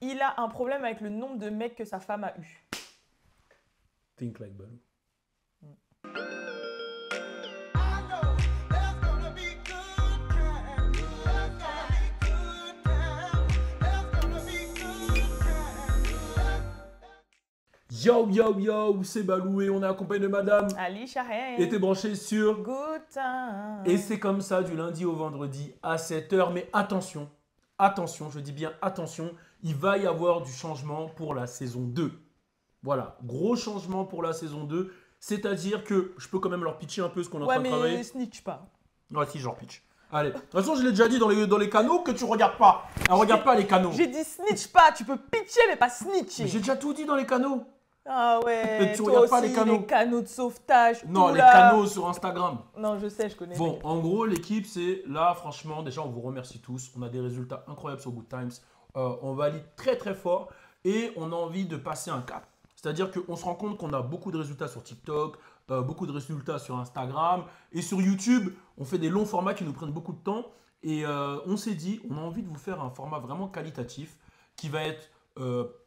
Il a un problème avec le nombre de mecs que sa femme a eu. Think like Balou. Yo, yo, yo, c'est Balou et on est accompagné de madame. Ali Shahen. Et t'es branché sur... Good time. Et c'est comme ça du lundi au vendredi à 7h. Mais attention, attention, je dis bien attention, il va y avoir du changement pour la saison 2. Voilà, gros changement pour la saison 2. C'est-à-dire que je peux quand même leur pitcher un peu ce qu'on est en train de travailler. Ouais, mais snitch pas. Ouais, si, je leur pitch. Allez, de toute façon, je l'ai déjà dit dans les canaux que tu regardes pas. Alors, regarde pas les canaux. J'ai dit snitch pas, tu peux pitcher mais pas snitcher. Mais j'ai déjà tout dit dans les canaux. Ah ouais, Tu toi regardes aussi, pas les canaux. de sauvetage, Non, tout les là. canaux sur Instagram. Non, je sais, je connais. Bon, en gros, l'équipe, c'est là, franchement, déjà, on vous remercie tous. On a des résultats incroyables sur Good Times. On valide très, très fort et on a envie de passer un cap. C'est-à-dire qu'on se rend compte qu'on a beaucoup de résultats sur TikTok, beaucoup de résultats sur Instagram et sur YouTube. On fait des longs formats qui nous prennent beaucoup de temps et on s'est dit, on a envie de vous faire un format vraiment qualitatif qui va être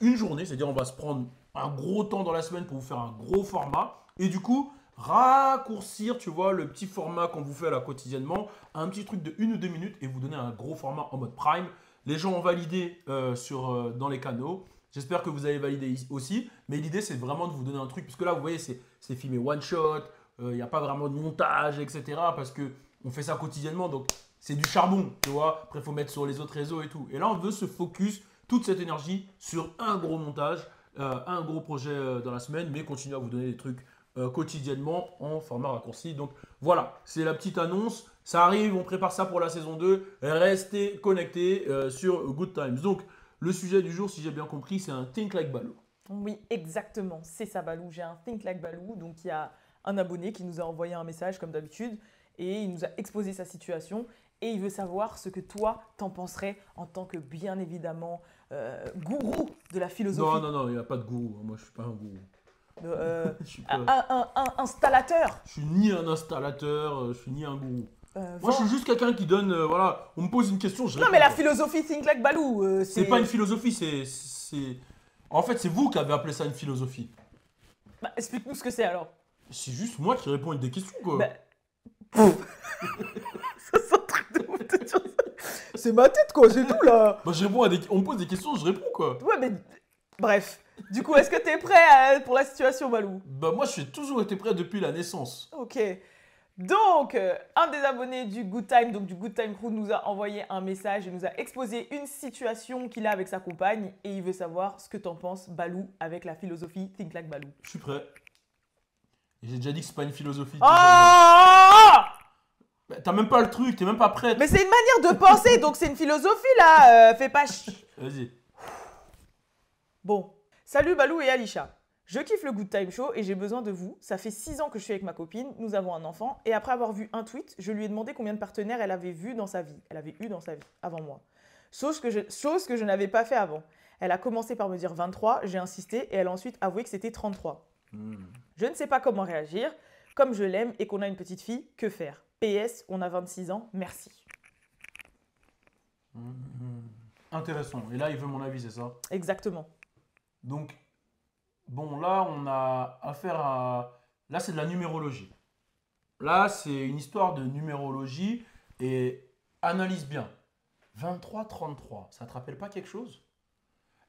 une journée, c'est-à-dire on va se prendre un gros temps dans la semaine pour vous faire un gros format et du coup raccourcir, tu vois, le petit format qu'on vous fait là quotidiennement à un petit truc de 1 ou 2 minutes et vous donner un gros format en mode prime. Les gens ont validé dans les canaux. J'espère que vous avez validé aussi. Mais l'idée, c'est vraiment de vous donner un truc. Parce que là, vous voyez, c'est filmé one shot. Il n'y a pas vraiment de montage, etc. Parce qu'on fait ça quotidiennement. Donc, c'est du charbon, tu vois. Après, il faut mettre sur les autres réseaux et tout. Et là, on veut se focus toute cette énergie sur un gros montage, un gros projet dans la semaine, mais continuer à vous donner des trucs quotidiennement en format raccourci. Donc, voilà, c'est la petite annonce. Ça arrive, on prépare ça pour la saison 2. Restez connectés sur Good Times. Donc, le sujet du jour, si j'ai bien compris, c'est un Think Like Balou. Oui, exactement, c'est ça Balou. J'ai un Think Like Balou, donc il y a un abonné qui nous a envoyé un message comme d'habitude et il nous a exposé sa situation et il veut savoir ce que toi t'en penserais en tant que bien évidemment gourou de la philosophie. Non, il n'y a pas de gourou. Moi, je ne suis pas un gourou. Je suis pas- Un installateur. Je suis ni un installateur, je suis ni un gourou. Moi, Vend- je suis juste quelqu'un qui donne, voilà, on me pose une question, je Non réponds. mais la philosophie Think Like Balou, C'est pas une philosophie, c'est... En fait, c'est vous qui avez appelé ça une philosophie. Bah, explique-nous ce que c'est alors. C'est juste moi qui réponds à des questions, quoi. Bah, ça c'est un truc de ouf de dire ça. C'est ma tête quoi, c'est tout là. Bah, je réponds à des... On me pose des questions, je réponds, quoi. Ouais mais bref. Du coup, est-ce que t'es prêt pour la situation Balou? Bah, moi, j'ai toujours été prêt depuis la naissance. Ok. Donc, un des abonnés du Good Time, donc du Good Time Crew, nous a envoyé un message et nous a exposé une situation qu'il a avec sa compagne et il veut savoir ce que t'en penses, Balou, avec la philosophie Think Like Balou. Je suis prêt. Et j'ai déjà dit que c'est pas une philosophie. Ah Bah, t'as même pas le truc, t'es même pas prête. Mais c'est une manière de penser, donc c'est une philosophie là, fais pas Vas-y. Bon, salut Balou et Alisha. Je kiffe le Good Time Show et j'ai besoin de vous. Ça fait 6 ans que je suis avec ma copine, nous avons un enfant et après avoir vu un tweet, je lui ai demandé combien de partenaires elle avait vu dans sa vie. Elle avait eu dans sa vie avant moi. Chose que je n'avais pas fait avant. Elle a commencé par me dire 23, j'ai insisté et elle a ensuite avoué que c'était 33. Je ne sais pas comment réagir. Comme je l'aime et qu'on a une petite fille, que faire? PS, on a 26 ans, merci. Intéressant. Et là, il veut mon avis, c'est ça? Exactement. Donc, bon, là, on a affaire à... Là, c'est de la numérologie. Là, c'est une histoire de numérologie et analyse bien. 23-33, ça te rappelle pas quelque chose?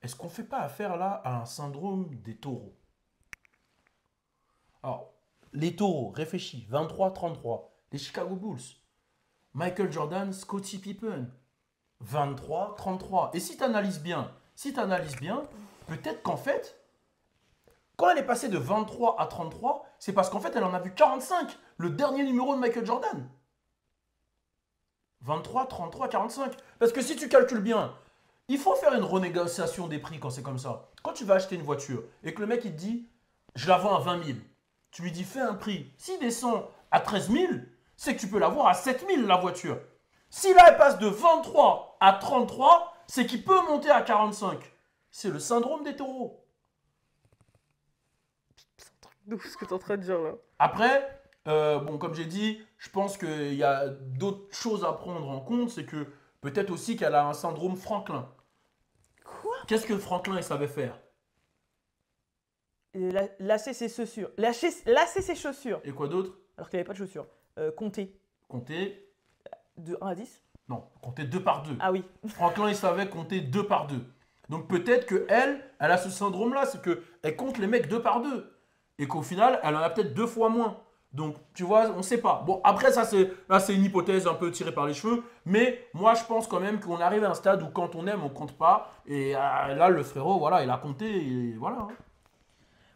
Est-ce qu'on fait pas affaire là à un syndrome des taureaux? Alors, les taureaux, réfléchis, 23-33, les Chicago Bulls, Michael Jordan, Scottie Pippen, 23-33. Et si tu analyses bien, peut-être qu'en fait, quand elle est passée de 23 à 33, c'est parce qu'en fait, elle en a vu 45, le dernier numéro de Michael Jordan. 23, 33, 45. Parce que si tu calcules bien, il faut faire une renégociation des prix quand c'est comme ça. Quand tu vas acheter une voiture et que le mec il te dit, je la vends à 20 000, tu lui dis, fais un prix. S'il descend à 13 000, c'est que tu peux l'avoir à 7 000 la voiture. Si là, elle passe de 23 à 33, c'est qu'il peut monter à 45. C'est le syndrome des taureaux. D'où ce que tu es en train de dire là? Après, bon, comme j'ai dit, je pense qu'il y a d'autres choses à prendre en compte. C'est que peut-être aussi qu'elle a un syndrome Franklin. Quoi? Qu'est-ce que Franklin il savait faire? Lasser ses chaussures. Lasser ses chaussures. Et quoi d'autre? Alors qu'il n'y avait pas de chaussures. Compter. Compter. De 1 à 10. Non, compter 2 par 2. Ah oui. Franklin il savait compter 2 par 2. Donc peut-être que elle a ce syndrome-là, c'est qu'elle compte les mecs 2 par 2. Et qu'au final, elle en a peut-être 2 fois moins. Donc, tu vois, on ne sait pas. Bon, après, ça, c'est une hypothèse un peu tirée par les cheveux. Mais moi, je pense quand même qu'on arrive à un stade où quand on aime, on compte pas. Et là, le frérot, voilà, il a compté et voilà.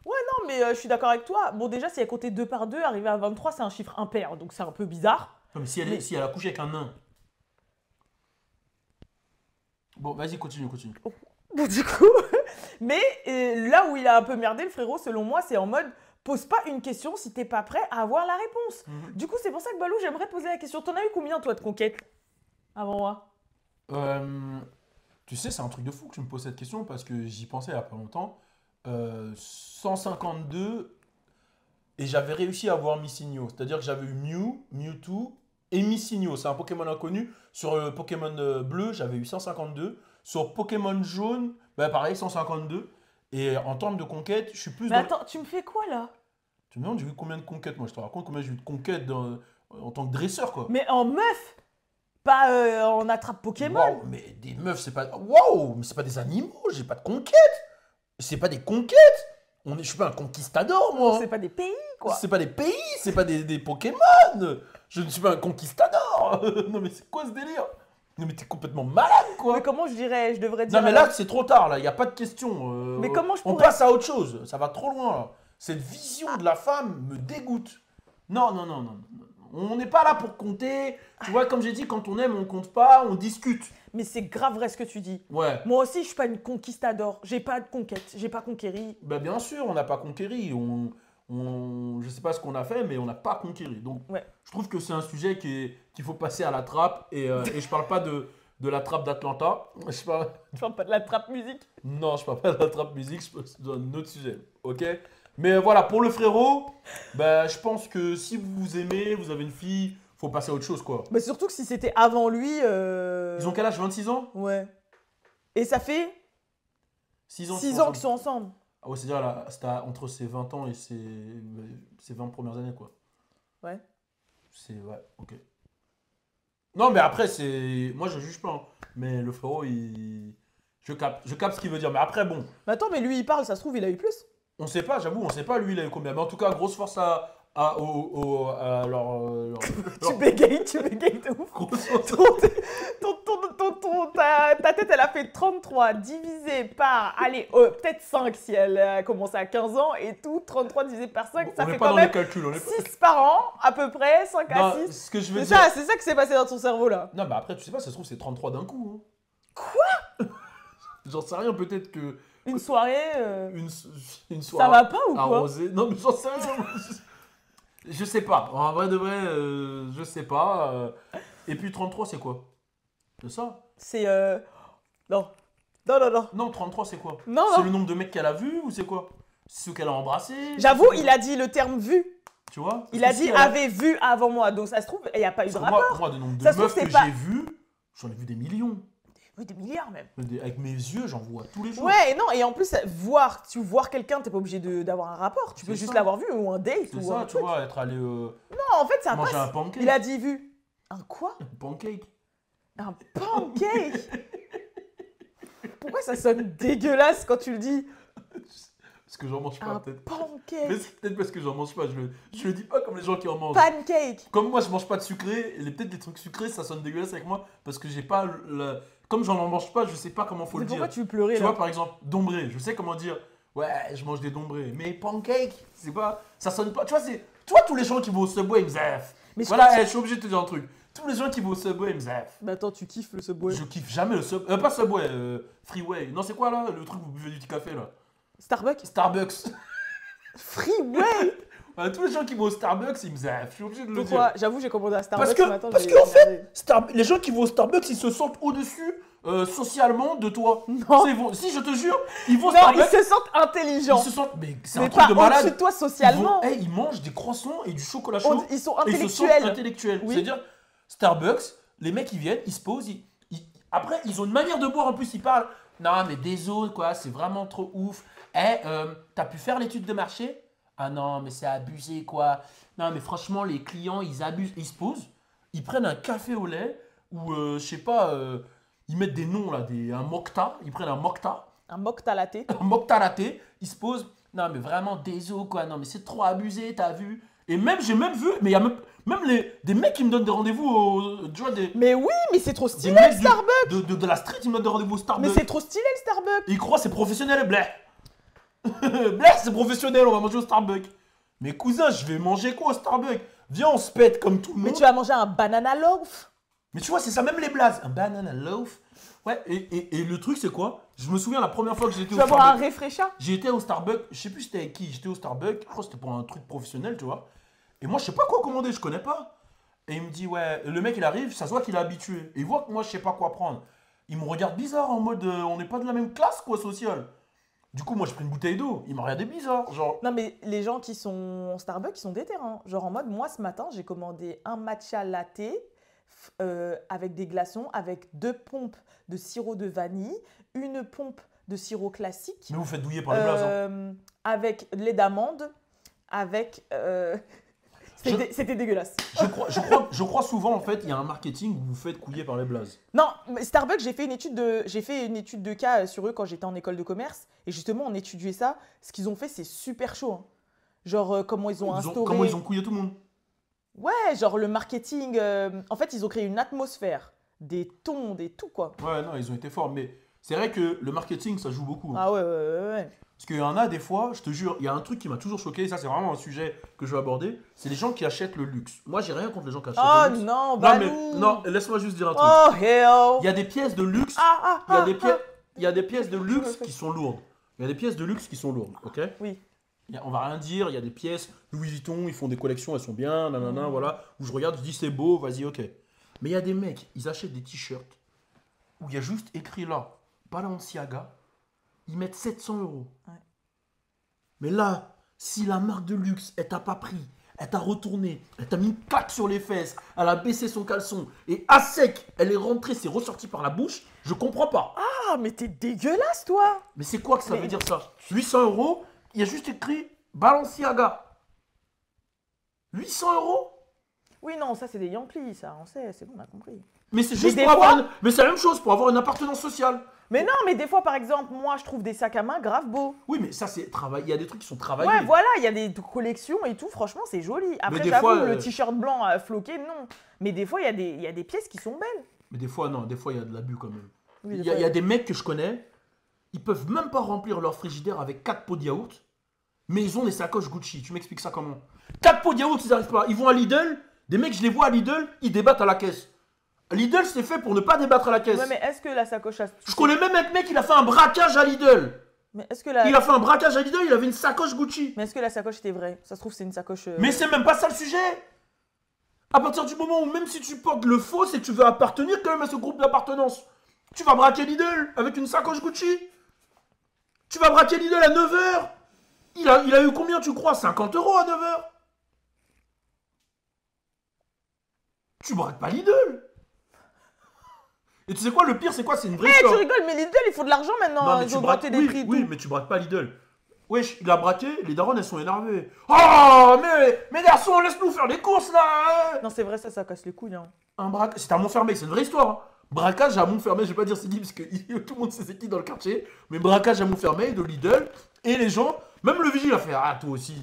Ouais, non, mais je suis d'accord avec toi. Bon, déjà, si elle comptait 2 par 2, arriver à 23, c'est un chiffre impair. Donc, c'est un peu bizarre. Comme si elle a couché avec un nain. Bon, vas-y, continue. Bon, du coup, mais là où il a un peu merdé, le frérot, selon moi, c'est en mode pose pas une question si t'es pas prêt à avoir la réponse. Du coup, c'est pour ça que Balou, j'aimerais te poser la question. T'en as eu combien, toi, de conquêtes avant moi? Tu sais, c'est un truc de fou que tu me poses cette question parce que j'y pensais il y a pas longtemps. 152 et j'avais réussi à avoir Missigno. C'est-à-dire que j'avais eu Mew, Mewtwo et Missigno. C'est un Pokémon inconnu. Sur le Pokémon bleu, j'avais eu 152. Sur Pokémon jaune, bah pareil, 152. Et en termes de conquête, je suis plus Mais attends, tu me fais quoi là? Tu me demandes, j'ai eu combien de conquêtes? Moi, je te raconte combien j'ai eu de conquêtes en tant que dresseur, quoi. Mais en meuf, pas en attrape Pokémon. Waouh, mais des meufs, c'est pas... Waouh, mais c'est pas des animaux, j'ai pas de conquêtes. C'est pas des conquêtes. Je suis pas un conquistador, moi. C'est pas des pays, quoi. C'est pas des pays, c'est pas des Pokémon. Je ne suis pas un conquistador. Non, mais c'est quoi ce délire? Non, mais t'es complètement malade, quoi. Mais comment je devrais dire Non, mais là, c'est trop tard, là. Il n'y a pas de question. Mais comment je On pourrais... passe à autre chose. Ça va trop loin, là. Cette vision de la femme me dégoûte. Non. On n'est pas là pour compter. Tu vois, comme j'ai dit, quand on aime, on compte pas, on discute. Mais c'est grave vrai ce que tu dis. Ouais. Moi aussi, je suis pas une conquistador. J'ai pas de conquête. J'ai pas conquéri. Ben, bien sûr, on n'a pas conquéri. Je sais pas ce qu'on a fait, mais on n'a pas conquéri. Donc, Ouais. je trouve que c'est un sujet qu'il faut passer à la trappe. Et je parle pas de la trappe d'Atlanta. Je parle... Tu parles pas de la trappe musique? Non, je parle pas de la trappe musique. Je parle d'un autre sujet. Ok? Mais voilà, pour le frérot, ben, je pense que si vous vous aimez, vous avez une fille, faut passer à autre chose, quoi. Mais surtout que si c'était avant lui... Ils ont quel âge? 26 ans? Ouais. Et ça fait 6 ans 6 ans qu'ils sont ensemble. Ah ouais, c'est-à-dire là, c'était entre ses 20 ans et ses 20 premières années, quoi. Ouais. Ouais, ok. Non, mais après, moi, je juge pas. Hein. Mais le frérot, je capte ce qu'il veut dire. Mais après, bon, Mais attends, mais lui, il parle, ça se trouve, il a eu plus. on sait pas, j'avoue, on sait pas, lui, il a eu combien. Mais en tout cas, grosse force à Tu bégayes de ouf. grosse force. Ta tête, elle a fait 33 divisé par, allez, peut-être 5 si elle a commencé à 15 ans et tout. 33 divisé par 5, ça On n'est fait pas quand dans même les calculs. On est pas... 6 par an, à peu près, 5 à Non, 6. ce que je veux C'est dire. ça, c'est ça qui s'est passé dans ton cerveau là. Non, mais après, tu sais pas, ça se trouve, c'est 33 d'un coup. Hein. Quoi? J'en sais rien, peut-être que. Une soirée, Une soirée. ça va pas ou quoi? Arrosée. Non, mais j'en sais rien. Je sais pas. En vrai de vrai, je sais pas. Et puis 33, c'est quoi? C'est ça? C'est non. Non. Non, 33, c'est quoi? Non, C'est non. le nombre de mecs qu'elle a vu ou c'est quoi? C'est ceux qu'elle a embrassés? J'avoue, il a dit le terme vu. Tu vois? Il Parce a que dit si elle a- avait vu avant moi. Donc ça se trouve, il n'y a pas eu de Parce que rapport. moi, de nombre de Ça se trouve, meufs c'est que pas- j'ai vues, j'en ai vu des millions. Oui, des milliards même. Avec mes yeux, j'en vois tous les jours. Ouais, et non, et en plus, voir quelqu'un, t'es pas obligé d'avoir un rapport. Tu peux C'est juste ça. l'avoir vu ou un date C'est ou ça, un tu truc. vois, être allé Non, en fait, ça manger passe. un pancake. Il a dit vu. Un quoi? Un pancake. Un pancake. Pourquoi ça sonne dégueulasse quand tu le dis? Parce que j'en mange pas, Un peut-être. pancake. Mais c'est peut-être parce que j'en mange pas. Je le dis pas comme les gens qui en mangent. Pancake. Comme moi, je mange pas de sucré, et peut-être les trucs sucrés, ça sonne dégueulasse avec moi parce que j'ai pas comme j'en mange pas, je sais pas comment faut Mais le dire. pourquoi tu pleurais Tu là? vois, par exemple, dombré, je sais comment dire. Ouais, je mange des dombrés. Mais pancake, c'est pas. Ça sonne pas. Tu vois, tous les gens qui vont au Subway, ils me zaffent. Mais je Voilà, pense- je suis obligé de te dire un truc. Tous les gens qui vont au Subway, ils me zaffent. Mais attends, tu kiffes le Subway. Je kiffe jamais le Subway. Pas Subway, Freeway. Non, c'est quoi là? Le truc où vous buvez du petit café là? Starbucks? Starbucks. Freeway. Voilà, tous les gens qui vont au Starbucks, ils me zaffent. Je suis obligé de le dire. Pourquoi? J'avoue, j'ai commandé à Starbucks Parce que, ce matin. parce j'ai qu'en regardé. fait, les gens qui vont au Starbucks, ils se sentent au-dessus socialement de toi. Non. Si je te jure, ils vont au Non, ils Starbucks. se sentent intelligents. Ils se sentent. Mais c'est Mais un truc pas de malade. au-dessus de toi socialement. Ils mangent des croissants et du chocolat chaud. Ils sont Et ils se sentent intellectuels. intellectuels. Oui. C'est-à-dire, Starbucks, les mecs, ils viennent, ils se posent. Après, ils ont une manière de boire en plus. Ils parlent. Non, mais désolé, quoi, c'est vraiment trop ouf. Eh, t'as pu faire l'étude de marché? Ah non, mais c'est abusé, quoi. Non, mais franchement, les clients, ils abusent. Ils se posent, ils prennent un café au lait ou, je sais pas, ils mettent des noms, là, un mocta. Ils prennent un mocta, Un mocktail latte. un mocta latte. Ils se posent. Non, mais vraiment, désolé, quoi. Non, mais c'est trop abusé, t'as vu? Et même, j'ai même vu, mais il y a même des mecs qui me donnent des rendez-vous tu vois, Mais oui, mais c'est trop des stylé mecs le Starbucks. de la street, ils me donnent des rendez-vous au Mais Starbucks. c'est trop stylé le Starbucks. Ils croient que c'est professionnel, blé. Blé, c'est professionnel, on va manger au Starbucks. Mais cousin, je vais manger quoi au Starbucks? Viens, on se pète comme tout le Mais monde. tu vas manger un banana loaf. Mais tu vois, c'est ça, même les blazes. Un banana loaf. Ouais, et le truc, c'est quoi? Je me souviens la première fois que j'étais Tu au vas boire un Starbucks. réfléchir. J'ai été au Starbucks, je sais plus c'était avec qui, j'étais au Starbucks, je crois que c'était pour un truc professionnel, tu vois. Et moi, je sais pas quoi commander, je connais pas. Et il me dit, ouais, le mec il arrive, ça se voit qu'il est habitué. Et il voit que moi, je sais pas quoi prendre. Il me regarde bizarre en mode, on n'est pas de la même classe, quoi, sociale. Du coup, moi, je prends une bouteille d'eau. Il m'a regardé bizarre, genre. Non, mais les gens qui sont au Starbucks, ils sont déter, hein. Genre en mode, moi ce matin, j'ai commandé un matcha latte avec des glaçons, avec 2 pompes de sirop de vanille, une pompe de sirop classique, Mais vous faites douiller par les blazes, hein. avec lait d'amande, avec. C'était dégueulasse. Je crois souvent, en fait, il y a un marketing où vous faites couiller par les blazes. Non, mais Starbucks, j'ai fait une étude de cas sur eux quand j'étais en école de commerce. Et justement, on étudiait ça. Ce qu'ils ont fait, c'est super chaud, hein. Genre, comment ils ont instauré. Comment ils ont couillé tout le monde? Ouais, genre le marketing. En fait, ils ont créé une atmosphère, des tons, des tout, quoi. Ouais, non, ils ont été forts. Mais c'est vrai que le marketing, ça joue beaucoup, hein. Ah ouais. Parce qu'il y en a des fois, je te jure, il y a un truc qui m'a toujours choqué, et ça c'est vraiment un sujet que je veux aborder, c'est les gens qui achètent le luxe. Moi j'ai rien contre les gens qui achètent Oh le luxe. non, Non, Balou. mais non, laisse-moi juste dire un truc. Oh hell. Il y a des pièces de luxe, il y a des pièces, il y a des pièces de luxe qui sont lourdes. Il y a des pièces de luxe qui sont lourdes, ok? Oui. On va rien dire, il y a des pièces Louis Vuitton, ils font des collections, elles sont bien, nanana, voilà. Où je regarde, je dis c'est beau, vas-y, ok. Mais il y a des mecs, ils achètent des t-shirts où il y a juste écrit là, Balenciaga, ils mettent 700 €. Ouais. Mais là, si la marque de luxe, elle t'a pas pris, elle t'a retourné, elle t'a mis une claque sur les fesses, elle a baissé son caleçon, et à sec, elle est rentrée, c'est ressorti par la bouche, je comprends pas. Ah, mais t'es dégueulasse, toi. Mais c'est quoi que ça Mais- veut dire ça? 800 €, il y a juste écrit Balenciaga. 800 €? Oui, non, ça, c'est des Yankees, ça. On sait, c'est bon, on a compris. Mais c'est juste des pour avoir fois- une... Mais c'est la même chose, pour avoir une appartenance sociale. Mais non, mais des fois, par exemple, moi, je trouve des sacs à main grave beaux. Oui, mais ça, c'est travail. Il y a des trucs qui sont travaillés. Ouais, voilà, il y a des collections et tout, franchement, c'est joli. Après, des j'avoue, fois, le t-shirt blanc floqué, non. Mais des fois, il y a des pièces qui sont belles. Mais des fois, non, des fois, il y a de l'abus quand même. Oui, Il des y, a- fois, il y a des mecs que je connais, ils peuvent même pas remplir leur frigidaire avec 4 pots de yaourt, mais ils ont des sacoches Gucci. Tu m'expliques ça comment? 4 pots de yaourt, ils arrivent pas. Ils vont à Lidl, des mecs, je les vois à Lidl, ils débattent à la caisse. Lidl, c'est fait pour ne pas débattre à la caisse. Ouais, mais est-ce que la sacoche a... Je connais même un mec, il a fait un braquage à Lidl. Mais est-ce que la... Il a fait un braquage à Lidl, il avait une sacoche Gucci. Mais est-ce que la sacoche était vraie? Ça se trouve, c'est une sacoche... Mais c'est même pas ça le sujet. À partir du moment où même si tu portes le faux, c'est que tu veux appartenir quand même à ce groupe d'appartenance. Tu vas braquer Lidl avec une sacoche Gucci. Tu vas braquer Lidl à 9h. Il a eu combien, tu crois? 50 € à 9h. Tu braques pas Lidl. Et tu sais quoi, le pire, c'est quoi? C'est une vraie Eh, histoire. tu rigoles, mais Lidl, il faut de l'argent maintenant. Non, mais Ils tu ont braques. augmenté des Oui, prix et oui, tout. mais tu braques pas Lidl. Wesh, il a braqué, les darons, elles sont énervées. Oh, mais garçon, laisse-nous faire les courses là. Non, c'est vrai, ça casse les couilles. Hein. Un braquage, c'était à Montfermeil, c'est une vraie histoire, hein. Braquage à Montfermeil, je vais pas dire c'est qui parce que tout le monde sait c'est qui dans le quartier, mais braquage à Montfermeil de Lidl, et les gens, même le vigile a fait ah toi aussi.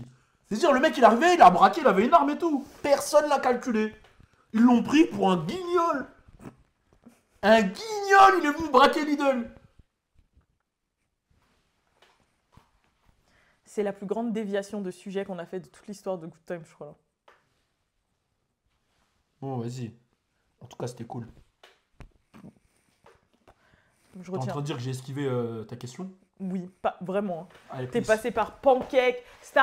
C'est-à-dire le mec il est arrivé, il a braqué, il avait une arme et tout. Personne l'a calculé. Ils l'ont pris pour un guignol. Un guignol, il est venu braquer Lidl. C'est la plus grande déviation de sujet qu'on a fait de toute l'histoire de Good Time, je crois. Là. Bon, vas-y. En tout cas, c'était cool. Je T'es en retiens. train de dire que j'ai esquivé ta question? Oui, pas vraiment. Hein. Allez, T'es peace. passé par Pancake, Star